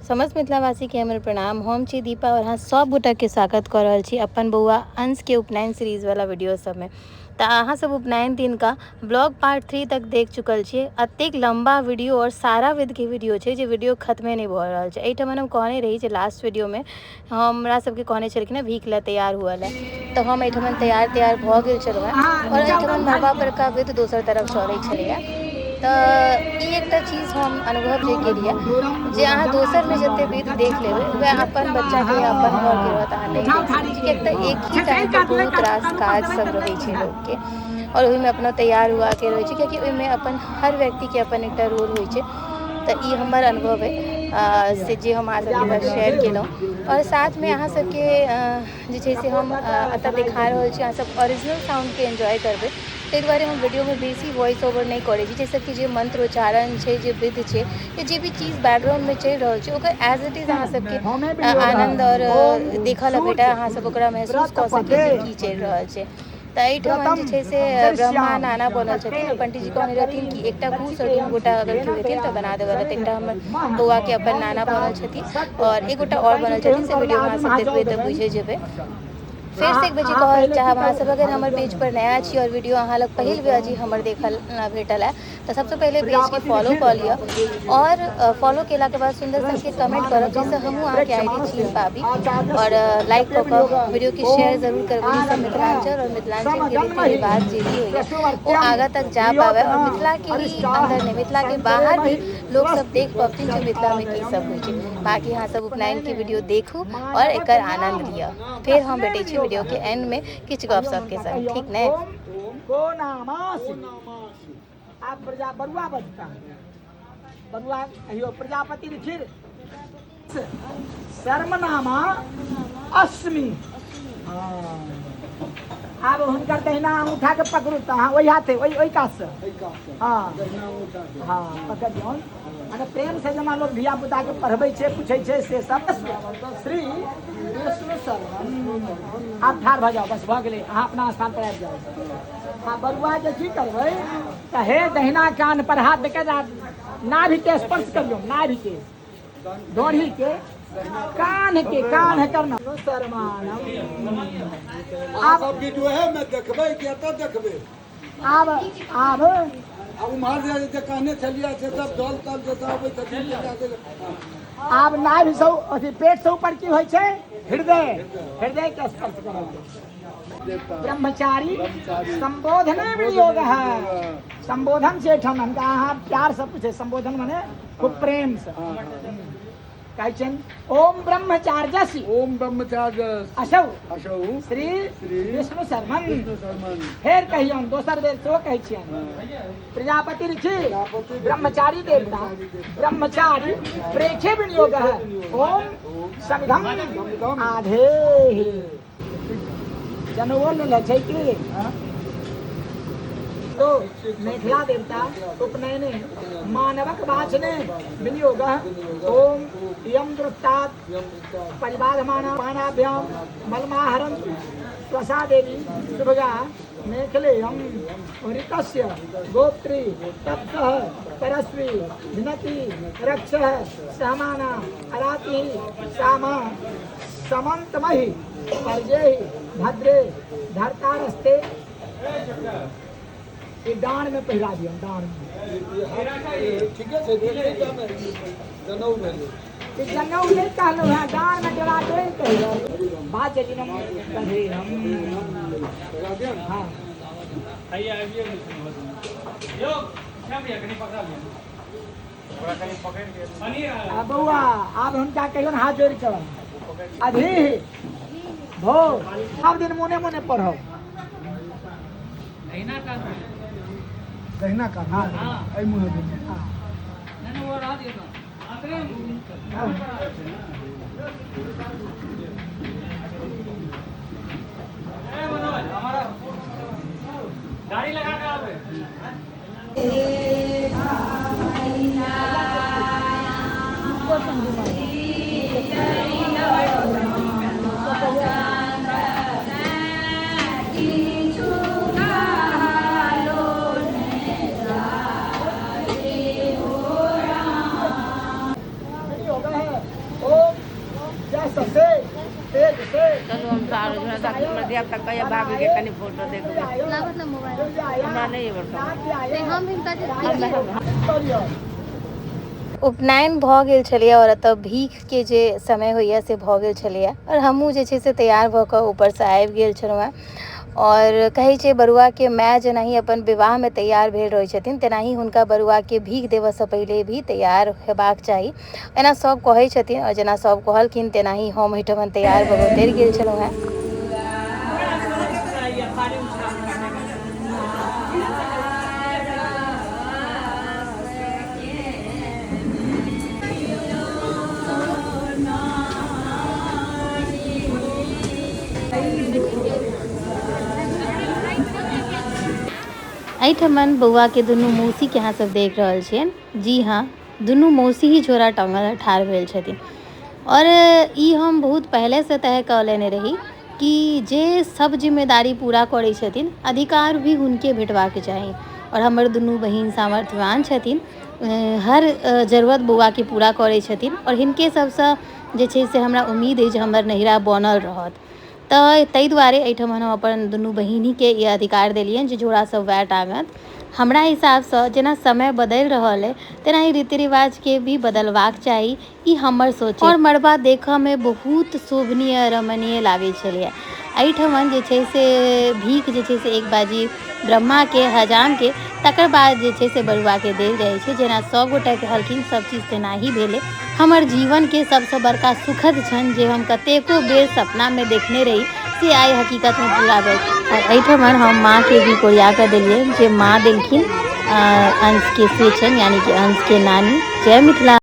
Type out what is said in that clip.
समस्त मिथिलावासी के हमर प्रणाम। हम छी दीपा और हाँ सब गोटा के स्वागत कर रहल छी अपन बउआ अंश के उपनयन सीरीज वाला वीडियो सब में। तो अहाँ सब उपनयन दिन का ब्लॉग पार्ट 3 तक देख चुकल छे। अतेक लंबा वीडियो और सारा विध के वीडियो छे जे वीडियो खत्मे नहीं भ रहल छे। एठम हम कहने रही जे लास्ट वीडियो में हमरा सबके कहने छलखिन भीख ला तैयार हुआ ला, तो हम एठम तैयार भ गेल छलहुँ और एठम मरबा पर का विध दोसर तरफ चलै छलैया। तो एक चीज हम अनुभव जे केलिए जे अहाँ दोसर में जते विध देख लेबै वह अपन बच्चा के अपन घर के रहत अहाँ नहीं देख सकै छी। कियाक एक ही टाइम पर बहुत रास काज सब रहै छै लोग के और ओहि में अपना तैयार हुआ के रहै छै, कियाकि ओहि में अपन हर व्यक्ति के अपन एकटा रोल होइ छै। तो ई हमर अनुभव है से जे हम अहाँ सबके पास शेयर केलहुँ और साथ में अहाँ सबके जे छै से हम एतऽ देखा रहल छी। अहाँ सब ओरिजिनल साउंड के एंजॉय करबै, ताहि दुआरे हम वीडियो में बेसी वॉइस ओवर नहीं करै छी। जैसे कि जे मंत्रोच्चारण छै, जे विध छै, या जे भी चीज़ बैकग्राउंड में चलि रहल छै ओकर एज इट इज अहाँ सबके आनंद और देखऽ ला भेटै, अहाँ सब ओकरा महसूस कऽ सकै छी की चलि रहल छै। तो एहिठाम जे छै से ब्रह्मा नाना बनल छथिन। पंडित जी कहने रहथिन कि एकटा कुश और 2 गोटा अगर केओ हेथिन तऽ बना देबऽ ला। एकटा हमर बौआ के अपन नाना बनल छथिन और एक गोटा और बनल छथिन, से वीडियो में अहाँ सब देखबै तऽ बुझे जेबै। फिर से एक बजे कहल चाहब अहाँ सब अगर हमर पेज पर नया छी और वीडियो अहाँ लग पहिल बेर जी हमर देखल भेटल है तो सबसे पहले पेज के फॉलो कर लिया और फॉलो केला के बाद सुंदर सन के कमेंट करब जैसे हमहूँ अहाँ के आईडी छीन पाबी और लाइक कऽ कऽ वीडियो के शेयर जरूर करबै। सब मिथिलांचल और मिथिलांचल के रीति रिवाज जे भी होइए वो आगा तक जा पावे और मिथिला के ही अंदर नहीं मिथिला के बाहर भी लोग सब देख पबथिन जे मिथिला में की सब होइ छै। बाकी अहाँ सब उपनयन के वीडियो देखू और एकर आनंद लिया। फिर हम भेटै छी वीडियो के एंड में किछ गपशप के संग, ठीक ने? आप प्रजा बरुआ बजता बरुआ कहियो प्रजापति फिर शर्मनामा अस्मि। अब हुनकर दहिना उठा के पकड़ू तो हाँ वही हाथे वही काज से हाँ हाँ पकड़ दियौन। अगर प्रेम से जना लोग धिया पुता के पढ़बै छै पूछै छै से सब श्री विष्णु शर्मा। आप ठाढ़ भ जाओ, बस भ गेलै, अहाँ अपना स्थान पर आबि जाओ। हाँ बरुआ जे की करबै तऽ हे दहिना कान पर हाथ देके नाभि के स्पर्श करियौ, नाभि के डोरी के कान करना शर्मानम। आप वीडियो है मैं देखबै कि एतऽ देखबै? आब उम्हर जे कहने छलियै से सब दल तल जे अबै छथिन आब नाभि से अथी पेट से ऊपर की होइ छै? हृदय के स्पर्श करल। ब्रह्मचारी संबोधन वियोग है। संबोधन से हम अहाँ प्यार से पूछे, संबोधन माने खूब प्रेम से कहै छन ओम ब्रह्मचार्यसि ओम ब्रह्मचार्य असौ असौ श्री विष्णु शर्मन। फेर कहियौन दोसर बेर सेहो कहै छियनि प्रजापति ऋषि ब्रह्मचारी देवता ब्रह्मचारी प्रेक्षे विनियोग है ओम समिधम आधे जनोन लछै की। तो मेखला देवता उपनयने मानवक वाचने विनियोग ओम यम दृष्टात् परिबाधमाना पानाभ्याम मलमाहरं स्वसा देवी शुभगा मेखलेयम ऋतस्य गोत्री तप्तः परस्वी भिनति रक्षः सहमाना अराति सामा समन्तमहि पर्जेहि भद्रे धर्तारस्ते। एक दान में पहिरा दिया, दान ठीक है जनऊ भेलै जनऊ नहीं कहलो है, दान में डरा दे कहियो बात जदी हम कहे हम हां आइए आइए यो क्या भैया कहीं पकड़ा लिया थोड़ा कहीं पकड़ के पानी आ बउआ आप हुनका कहियो हाथ जोड़ के अधी भो सब दिन मुने मुने पढ़ो दहिना का हां आई मुंह हां नहीं वो रहा दियो आखिरी ए मनोज हमारा गाड़ी लगा के आवे चलो हम सारे जो है सब हमर देव तक कहिया भाभी के कनी फोटो देखबे लागत ना मोबाइल हमरा नहीं बता ते हम हिनका उपनयन भऽ गेल छलैया और एतऽ भीख के जे समय होइया से भऽ गेल छलैया और हमहूँ जे छै से तैयार भऽ कऽ ऊपर से आबि गेल छलहुँ हेँ और कहै छै बरुआ के माय जेनाही अपन विवाह में तैयार भेल रहै छथिन तेनाही हुनका बरुआ के भीख देबऽ से पहिले भी तैयार हेबाक चाही एना सब कहै छथिन और जेना सब कहलखिन तेनाही हम एहिठमन तैयार भऽ कऽ उतरि गेल छलहुँ हेँ। एहिठमन बौआ के दुनू मौसी के अहाँ सब देख रहल छियन। जी हाँ, दुनू मौसी ही झोरा टांगल ठाढ़ भेल छथिन और ई हम बहुत पहले से तय कऽ लेने रही कि जे सब जिम्मेदारी पूरा करै छथिन अधिकार भी हुनके भेटबाक चाही और हमर दुनू बहिन सामर्थ्यवान छथिन, हर जरूरत बौआ के पूरा करै छथिन और हिनके सबसँ जे छै से हमरा उम्मीद अछि जे हमर नैहरा बनल रहत। तऽ ताहि दुआरे एहिठमन हम अपन दुनू बहिनीके ई अधिकार देलियनि जे झोरा सब वएह टाँगत। हमरा हिसाबसँ जेना समय बदलि रहल अइ तेना ही रीति रिवाजके भी बदलबाक चाही, ई हमर सोच और मड़बा देखऽमे बहुत शोभनीय रमणीय लागै छलैए। एहिठमन जे छै से भीख जे छै से एक बाजी ब्रह्माके हजामके तकर बाद जे छै से बरुआके देल जाइ छै। जेना सब गोटा कहलखिन सब चीज तेनाही भेलै। हमर जीवनके सबसँ बड़का सुखद क्षण जे हम कतेको बेर सपनामे देखने रही से आइ हकीकतमे पूरा भेल। और एहिठमन हम माँके भी कोरिया कऽ देलियै जे माँ देलखिन अंशके सेचन यानी कि अंशके नानी। जय मिथिला।